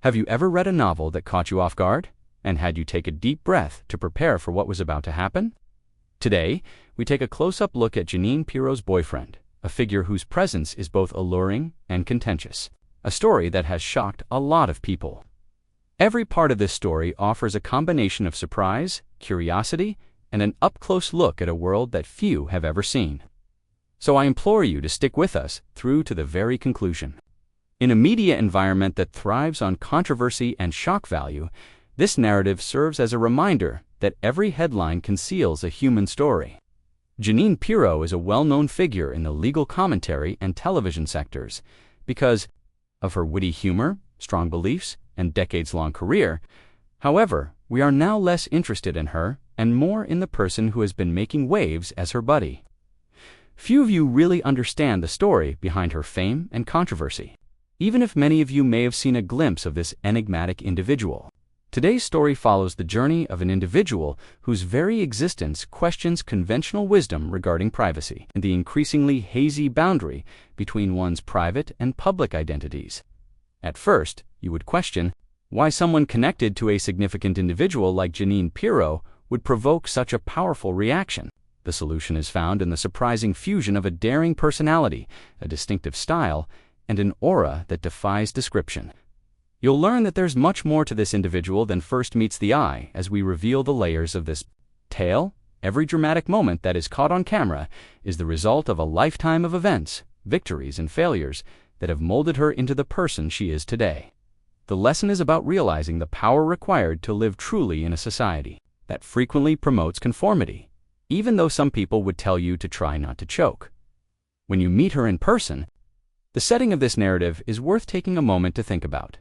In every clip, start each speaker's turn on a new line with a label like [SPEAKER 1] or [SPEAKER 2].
[SPEAKER 1] Have you ever read a novel that caught you off guard and had you take a deep breath to prepare for what was about to happen? Today, we take a close-up look at Jeanine Pirro's boyfriend, a figure whose presence is both alluring and contentious, a story that has shocked a lot of people. Every part of this story offers a combination of surprise, curiosity, and an up-close look at a world that few have ever seen. So I implore you to stick with us through to the very conclusion. In a media environment that thrives on controversy and shock value, this narrative serves as a reminder that every headline conceals a human story. Jeanine Pirro is a well-known figure in the legal commentary and television sectors because of her witty humor, strong beliefs, and decades-long career. However, we are now less interested in her and more in the person who has been making waves as her buddy. Few of you really understand the story behind her fame and controversy, even if many of you may have seen a glimpse of this enigmatic individual. Today's story follows the journey of an individual whose very existence questions conventional wisdom regarding privacy and the increasingly hazy boundary between one's private and public identities. At first, you would question why someone connected to a significant individual like Jeanine Pirro would provoke such a powerful reaction. The solution is found in the surprising fusion of a daring personality, a distinctive style, and an aura that defies description. You'll learn that there's much more to this individual than first meets the eye as we reveal the layers of this tale. Every dramatic moment that is caught on camera is the result of a lifetime of events, victories, and failures that have molded her into the person she is today. The lesson is about realizing the power required to live truly in a society that frequently promotes conformity, even though some people would tell you to try not to choke. When you meet her in person, the setting of this narrative is worth taking a moment to think about.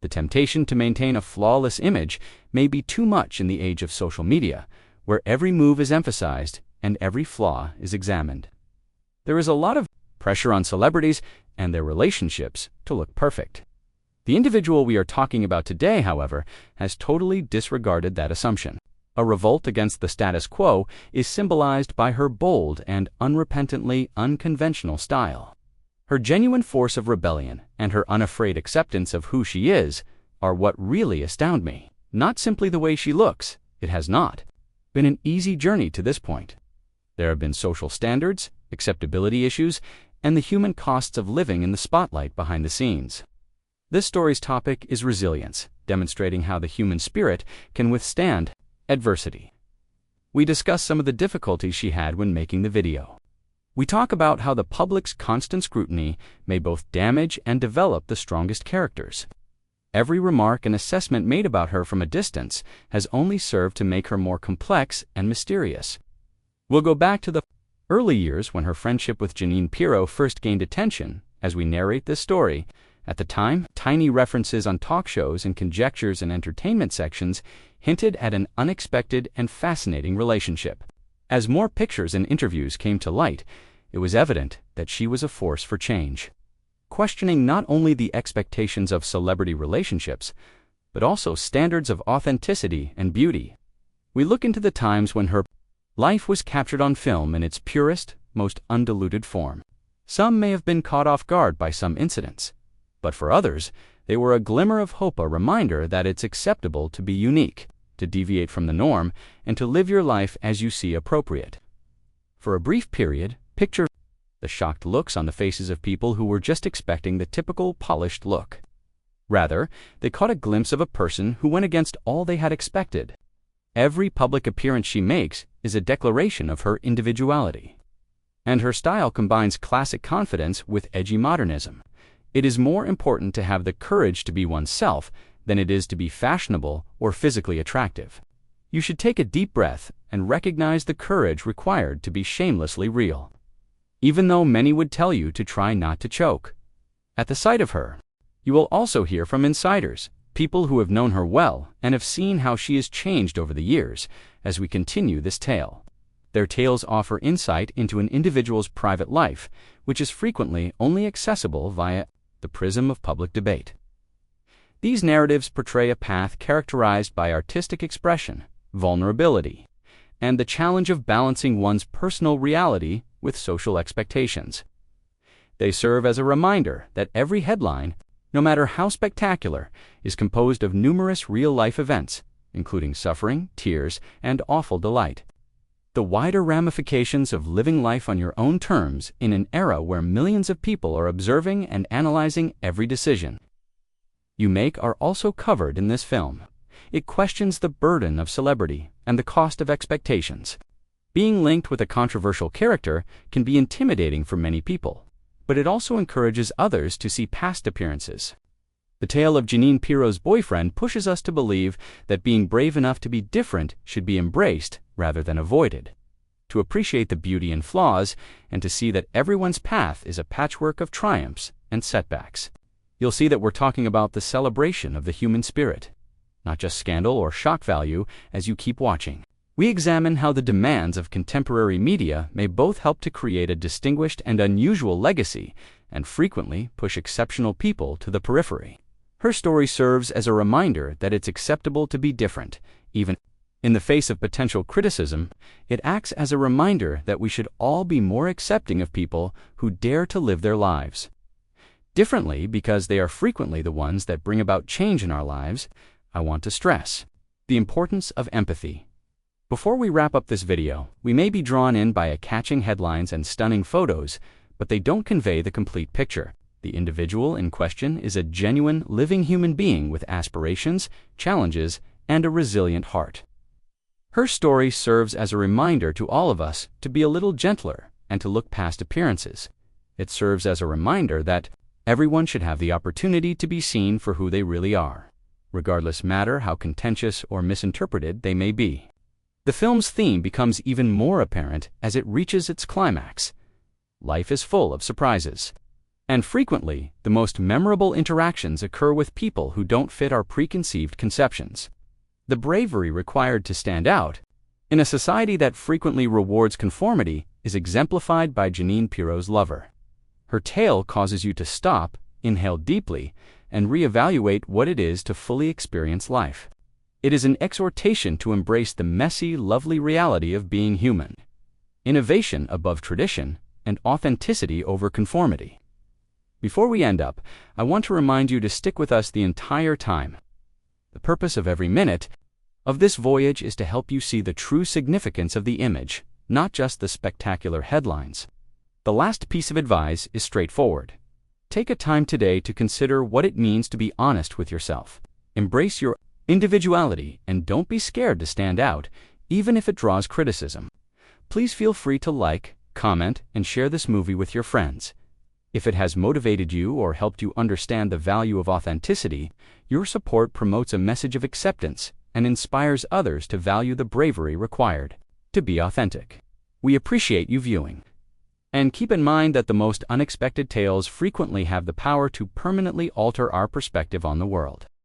[SPEAKER 1] The temptation to maintain a flawless image may be too much in the age of social media, where every move is emphasized and every flaw is examined. There is a lot of pressure on celebrities and their relationships to look perfect. The individual we are talking about today, however, has totally disregarded that assumption. A revolt against the status quo is symbolized by her bold and unrepentantly unconventional style. Her genuine force of rebellion and her unafraid acceptance of who she is are what really astound me. Not simply the way she looks. It has not been an easy journey to this point. There have been social standards, acceptability issues, and the human costs of living in the spotlight behind the scenes. This story's topic is resilience, demonstrating how the human spirit can withstand adversity. We discuss some of the difficulties she had when making the video. We talk about how the public's constant scrutiny may both damage and develop the strongest characters. Every remark and assessment made about her from a distance has only served to make her more complex and mysterious. We'll go back to the early years when her friendship with Jeanine Pirro first gained attention as we narrate this story. At the time, tiny references on talk shows and conjectures in entertainment sections hinted at an unexpected and fascinating relationship. As more pictures and interviews came to light, it was evident that she was a force for change, questioning not only the expectations of celebrity relationships, but also standards of authenticity and beauty. We look into the times when her life was captured on film in its purest, most undiluted form. Some may have been caught off guard by some incidents, but for others, they were a glimmer of hope, a reminder that it's acceptable to be unique, to deviate from the norm, and to live your life as you see appropriate. For a brief period, picture the shocked looks on the faces of people who were just expecting the typical polished look. Rather, they caught a glimpse of a person who went against all they had expected. Every public appearance she makes is a declaration of her individuality. And her style combines classic confidence with edgy modernism. It is more important to have the courage to be oneself than it is to be fashionable or physically attractive. You should take a deep breath and recognize the courage required to be shamelessly real, even though many would tell you to try not to choke. At the sight of her, you will also hear from insiders, people who have known her well and have seen how she has changed over the years as we continue this tale. Their tales offer insight into an individual's private life, which is frequently only accessible via the prism of public debate. These narratives portray a path characterized by artistic expression, vulnerability, and the challenge of balancing one's personal reality with social expectations. They serve as a reminder that every headline, no matter how spectacular, is composed of numerous real-life events, including suffering, tears, and awful delight. The wider ramifications of living life on your own terms in an era where millions of people are observing and analyzing every decision you make are also covered in this film. It questions the burden of celebrity and the cost of expectations. Being linked with a controversial character can be intimidating for many people, but it also encourages others to see past appearances. The tale of Jeanine Pirro's boyfriend pushes us to believe that being brave enough to be different should be embraced rather than avoided, to appreciate the beauty and flaws, and to see that everyone's path is a patchwork of triumphs and setbacks. You'll see that we're talking about the celebration of the human spirit, not just scandal or shock value. As you keep watching, we examine how the demands of contemporary media may both help to create a distinguished and unusual legacy and frequently push exceptional people to the periphery. Her story serves as a reminder that it's acceptable to be different, even in the face of potential criticism. It acts as a reminder that we should all be more accepting of people who dare to live their lives differently, because they are frequently the ones that bring about change in our lives. I want to stress the importance of empathy. Before we wrap up this video, we may be drawn in by catching headlines and stunning photos, but they don't convey the complete picture. The individual in question is a genuine, living human being with aspirations, challenges, and a resilient heart. Her story serves as a reminder to all of us to be a little gentler and to look past appearances. It serves as a reminder that everyone should have the opportunity to be seen for who they really are, regardless matter how contentious or misinterpreted they may be. The film's theme becomes even more apparent as it reaches its climax. Life is full of surprises, and frequently the most memorable interactions occur with people who don't fit our preconceived conceptions. The bravery required to stand out in a society that frequently rewards conformity is exemplified by Jeanine Pirro's lover. Her tale causes you to stop, inhale deeply, and reevaluate what it is to fully experience life. It is an exhortation to embrace the messy, lovely reality of being human. Innovation above tradition, and authenticity over conformity. Before we end up, I want to remind you to stick with us the entire time. The purpose of every minute of this voyage is to help you see the true significance of the image, not just the spectacular headlines. The last piece of advice is straightforward. Take a time today to consider what it means to be honest with yourself. Embrace your individuality and don't be scared to stand out, even if it draws criticism. Please feel free to like, comment, and share this movie with your friends. If it has motivated you or helped you understand the value of authenticity, your support promotes a message of acceptance and inspires others to value the bravery required to be authentic. We appreciate you viewing. And keep in mind that the most unexpected tales frequently have the power to permanently alter our perspective on the world.